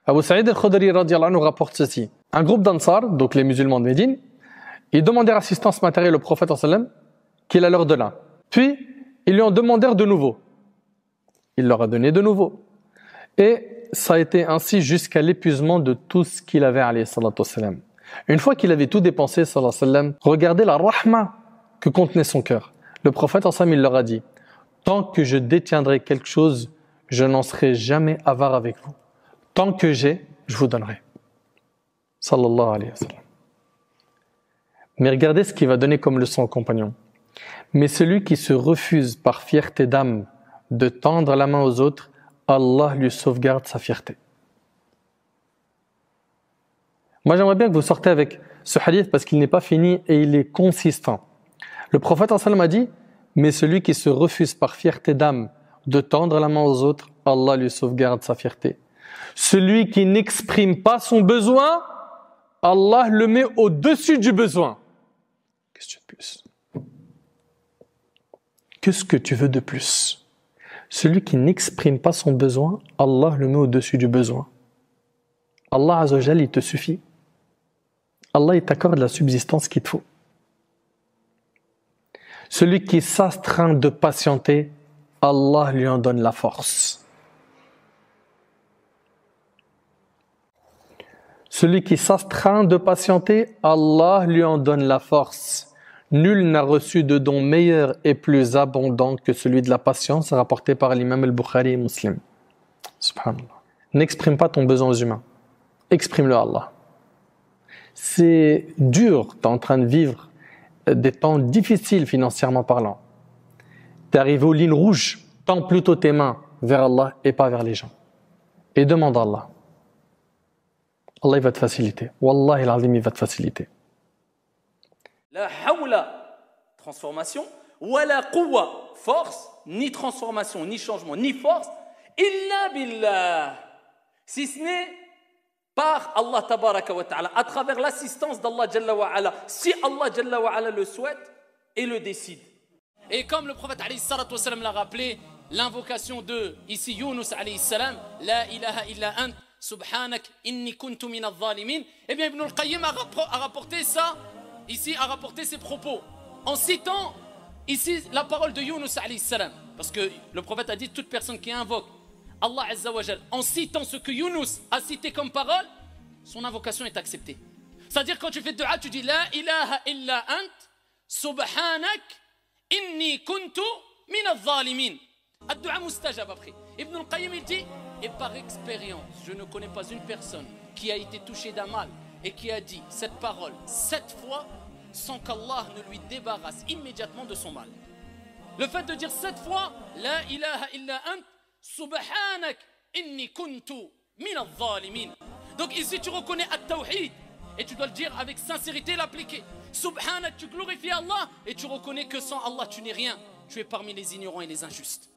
Abu Sa'id al-Khudri radiyallahu anhu rapporte ceci. Un groupe d'Ansar, donc les musulmans de Médine, ils demandèrent assistance matérielle au prophète sallam qu'il la leur donna. Puis, ils lui en demandèrent de nouveau. Il leur a donné de nouveau. Et ça a été ainsi jusqu'à l'épuisement de tout ce qu'il avait, alayhi salatu wassalam. Une fois qu'il avait tout dépensé, sallallahu alayhi wa sallam, regardez la rahma que contenait son cœur. Le prophète sallam, il leur a dit, tant que je détiendrai quelque chose, je n'en serai jamais avare avec vous. Tant que j'ai, je vous donnerai. Sallallahu alayhi wa sallam. Mais regardez ce qu'il va donner comme leçon aux compagnons. Mais celui qui se refuse par fierté d'âme de tendre la main aux autres, Allah lui sauvegarde sa fierté. Moi, j'aimerais bien que vous sortez avec ce hadith parce qu'il n'est pas fini et il est consistant. Le prophète sallam a dit, mais celui qui se refuse par fierté d'âme de tendre la main aux autres, Allah lui sauvegarde sa fierté. Celui qui n'exprime pas son besoin, Allah le met au-dessus du besoin. Qu'est-ce que tu veux de plus? Qu'est-ce que tu veux de plus? Celui qui n'exprime pas son besoin, Allah le met au-dessus du besoin. Allah Azza wa Jalla, il te suffit. Allah, il t'accorde la subsistance qu'il te faut. Celui qui s'astreint de patienter, Allah lui en donne la force. Celui qui s'astreint de patienter, Allah lui en donne la force. Nul n'a reçu de don meilleur et plus abondant que celui de la patience, rapporté par l'imam al-Bukhari et Muslim. Subhanallah. N'exprime pas ton besoin aux humains. Exprime-le à Allah. C'est dur, tu es en train de vivre des temps difficiles financièrement parlant. Tu es arrivé aux lignes rouges, tends plutôt tes mains vers Allah et pas vers les gens. Et demande à Allah. Allah il va te faciliter. Wallahi al-azim, il va te faciliter. La hawla, transformation, wa la quwwa, force, ni transformation, ni changement, ni force, illa billah. Si ce n'est par Allah tabaraka wa ta'ala, à travers l'assistance d'Allah Jalla wa ala, si Allah Jalla wa ala le souhaite et le décide. Et comme le prophète alayhi salatu wa salam l'a rappelé, l'invocation de ici Yunus alayhi salam, la ilaha illa ant, subhanak inni kuntu min al-zalimin, eh bien Ibn al-Qayyim a rapporté ça, ici a rapporté ses propos, en citant ici la parole de Yunus alayhi salam, parce que le prophète a dit toute personne qui invoque Allah Azza wa Jal, en citant ce que Yunus a cité comme parole, son invocation est acceptée. C'est-à-dire quand tu fais dua, tu dis la ilaha illa ant, subhanak inni kuntu min al-zalimin. Ad-dua mustajab après. Ibn al-Qayyim il dit, et par expérience, je ne connais pas une personne qui a été touchée d'un mal et qui a dit cette parole 7 fois sans qu'Allah ne lui débarrasse immédiatement de son mal. Le fait de dire 7 fois la ilaha illa ant, subhanak inni kuntu min al-zalimin. Donc ici tu reconnais at-tawhid et tu dois le dire avec sincérité et l'appliquer. Subhanak, tu glorifies Allah et tu reconnais que sans Allah tu n'es rien. Tu es parmi les ignorants et les injustes.